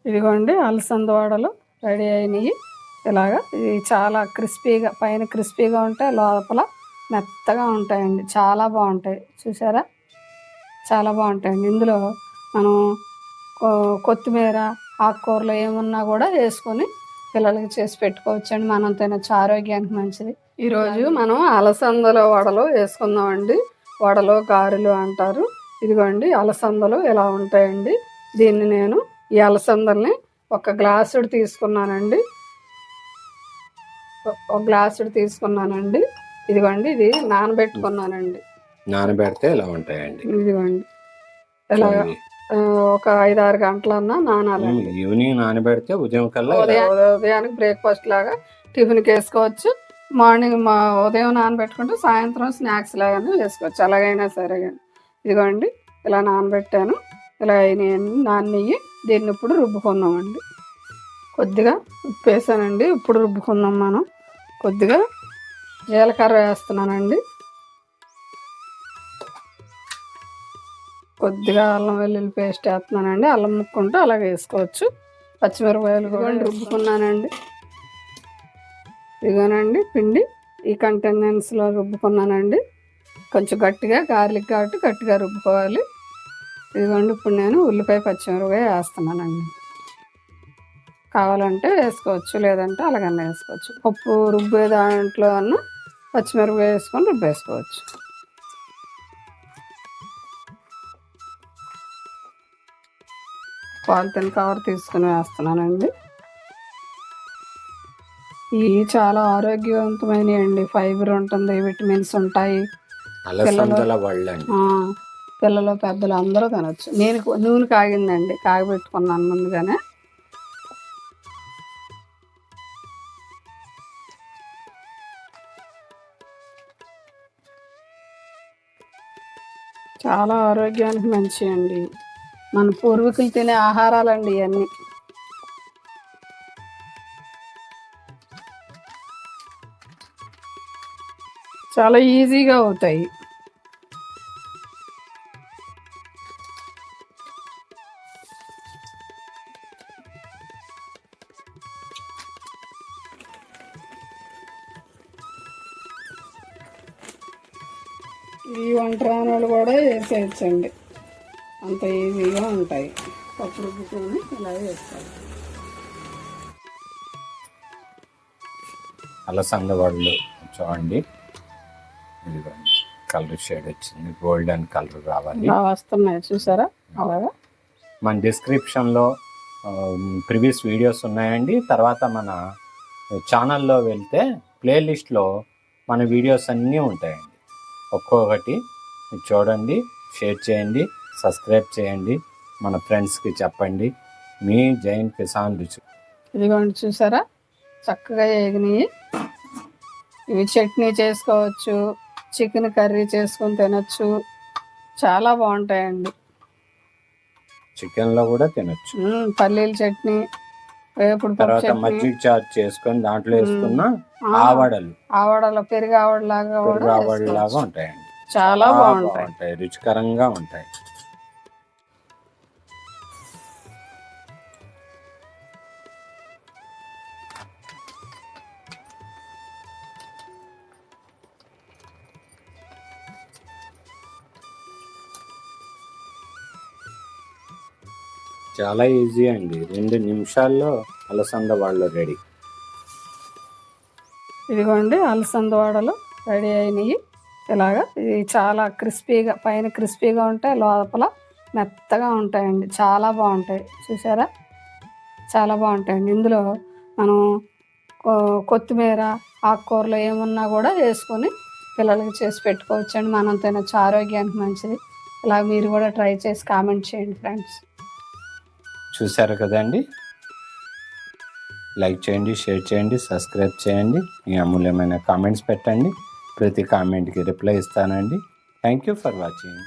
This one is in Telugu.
ఇదిగోండి అలసంద వడలు రెడీ అయినాయి. ఇలాగా ఇది చాలా క్రిస్పీగా, పైన క్రిస్పీగా ఉంటాయి, లోపల మెత్తగా ఉంటాయండి. చాలా బాగుంటాయి. చూసారా, చాలా బాగుంటాయండి. ఇందులో మనం కొత్తిమీర, ఆకుకూరలు ఏమున్నా కూడా వేసుకొని పిల్లలకి చేసి పెట్టుకోవచ్చండి. మనం తినచ్చు, ఆరోగ్యానికి మంచిది. ఈరోజు మనం అలసందల వడలు వేసుకుందామండి. వడలు, గారెలు అంటారు. ఇదిగోండి అలసందలు ఇలా ఉంటాయండి. దీన్ని నేను ఈ అలసందల్ని ఒక గ్లాసుడు తీసుకున్నానండి. ఒక గ్లాసుడు తీసుకున్నానండి. ఇదిగోండి ఇది నానబెట్టుకున్నానండి. నానబెడితే ఇలా ఉంటాయండి. ఇదిగోండి ఇలా ఒక 5-6 గంటలన్నా నానాలండి. ఈవినింగ్ నానబెడితే ఉదయం కల్లా ఉదయానికి బ్రేక్ఫాస్ట్ లాగా టిఫిన్కి వేసుకోవచ్చు. మార్నింగ్ ఉదయం నానబెట్టుకుంటే సాయంత్రం స్నాక్స్ లాగానే వేసుకోవచ్చు, అలాగైనా సరే. ఇదిగోండి ఇలా నానబెట్టాను. ఇలా నాన్నయ్యి దీన్ని ఇప్పుడు రుబ్బుకుందామండి. కొద్దిగా ఉప్పు వేసానండి. ఇప్పుడు రుబ్బుకుందాం మనం. కొద్దిగా జీలకర్ర వేస్తున్నానండి. కొద్దిగా అల్లం వెల్లుల్లి పేస్ట్ వేస్తున్నానండి. అల్లం ముక్కుంటే అలాగే వేసుకోవచ్చు. పచ్చిమిరపకాయలు కూడా రుబ్బుకున్నానండి. ఇదిగోనండి పిండి ఈ కంటెనెన్స్లో రుబ్బుకున్నానండి. కొంచెం గట్టిగా, గార్లిక్ కాబట్టి గట్టిగా రుబ్బుకోవాలి. ఇదిగోండి ఇప్పుడు నేను ఉల్లిపాయ, పచ్చిమిరపకాయ వేస్తున్నానండి. కావాలంటే వేసుకోవచ్చు, లేదంటే అలాగనే వేసుకోవచ్చు. పప్పు రుబ్బే దాంట్లో అన్న పచ్చిమిరపకాయ వేసుకొని రుబ్బేసుకోవచ్చు. పాలిథిన్ కవర్ తీసుకుని వేస్తున్నానండి. ఇవి చాలా ఆరోగ్యవంతమైనవి అండి. ఫైబర్ ఉంటుంది, విటమిన్స్ ఉంటాయి. పిల్లలు, పెద్దలు అందరూ తినచ్చు. నేను నూనె కాగిందండి, కాగబెట్టుకున్నాను ముందుగానే. చాలా ఆరోగ్యానికి మంచి అండి. మన పూర్వీకులు తినే ఆహారాలండి ఇవన్నీ. చాలా ఈజీగా అవుతాయి. ఈ వంటరానాలు కూడా వేసేయచ్చండి, అంత ఈజీగా ఉంటాయి. పప్పు రుబ్బుకొని ఇలా వేసుకోవాలి. అలసంద వడలు చూడండి, ఇదిగోండి కలర్ షేడ్ వచ్చింది, గోల్డెన్ కలర్ రావాలి, వస్తున్నాయి చూసారా. అలాగా మన డిస్క్రిప్షన్లో ప్రీవియస్ వీడియోస్ ఉన్నాయండి. తర్వాత మన ఛానల్లో వెళ్తే ప్లేలిస్ట్లో మన వీడియోస్ అన్నీ ఉంటాయండి. ఒక్కొక్కటి చూడండి, షేర్ చేయండి, సబ్స్క్రైబ్ చేయండి, మన ఫ్రెండ్స్కి చెప్పండి. మీ జైన్ కిసాన్ రుచి. ఇదిగోండి చూసారా, చక్కగా ఏగినాయి. ఇవి చట్నీ చేసుకోవచ్చు, చికెన్ కర్రీ చేసుకొని తినచ్చు, చాలా బాగుంటాయండి. చికెన్లో కూడా తినచ్చు. పల్లీల చట్నీ, వేపుడు తర్వాత మజ్జిగ చారు చేసుకొని దాంట్లో వేసుకున్న ఆవడలు పెరుగు ఆవడలాగా ఉంటాయండి. చాలా బాగుంటాయి, రుచికరంగా ఉంటాయి. చాలా ఈజీ అండి, 2 నిమిషాల్లో అలసంద వడలు రెడీ. ఇదిగోండి అలసంద వడలు రెడీ అయినాయి. ఇలాగా ఇది చాలా క్రిస్పీగా, పైన క్రిస్పీగా ఉంటాయి, లోపల మెత్తగా ఉంటాయండి. చాలా బాగుంటాయి. చూసారా, చాలా బాగుంటాయండి. ఇందులో మనం కొత్తిమీర, ఆకుకూరలు ఏమున్నా కూడా వేసుకొని పిల్లలకి చేసి పెట్టుకోవచ్చండి. మనం తినచ్చు, ఆరోగ్యానికి మంచిది. ఇలా మీరు కూడా ట్రై చేసి కామెంట్ చేయండి ఫ్రెండ్స్. చూసారు కదండి, లైక్ చేయండి, షేర్ చేయండి, సబ్స్క్రైబ్ చేయండి. మీ అమూల్యమైన కామెంట్స్ పెట్టండి. ప్రతి కామెంట్కి రిప్లై ఇస్తానండి. Thank you for watching.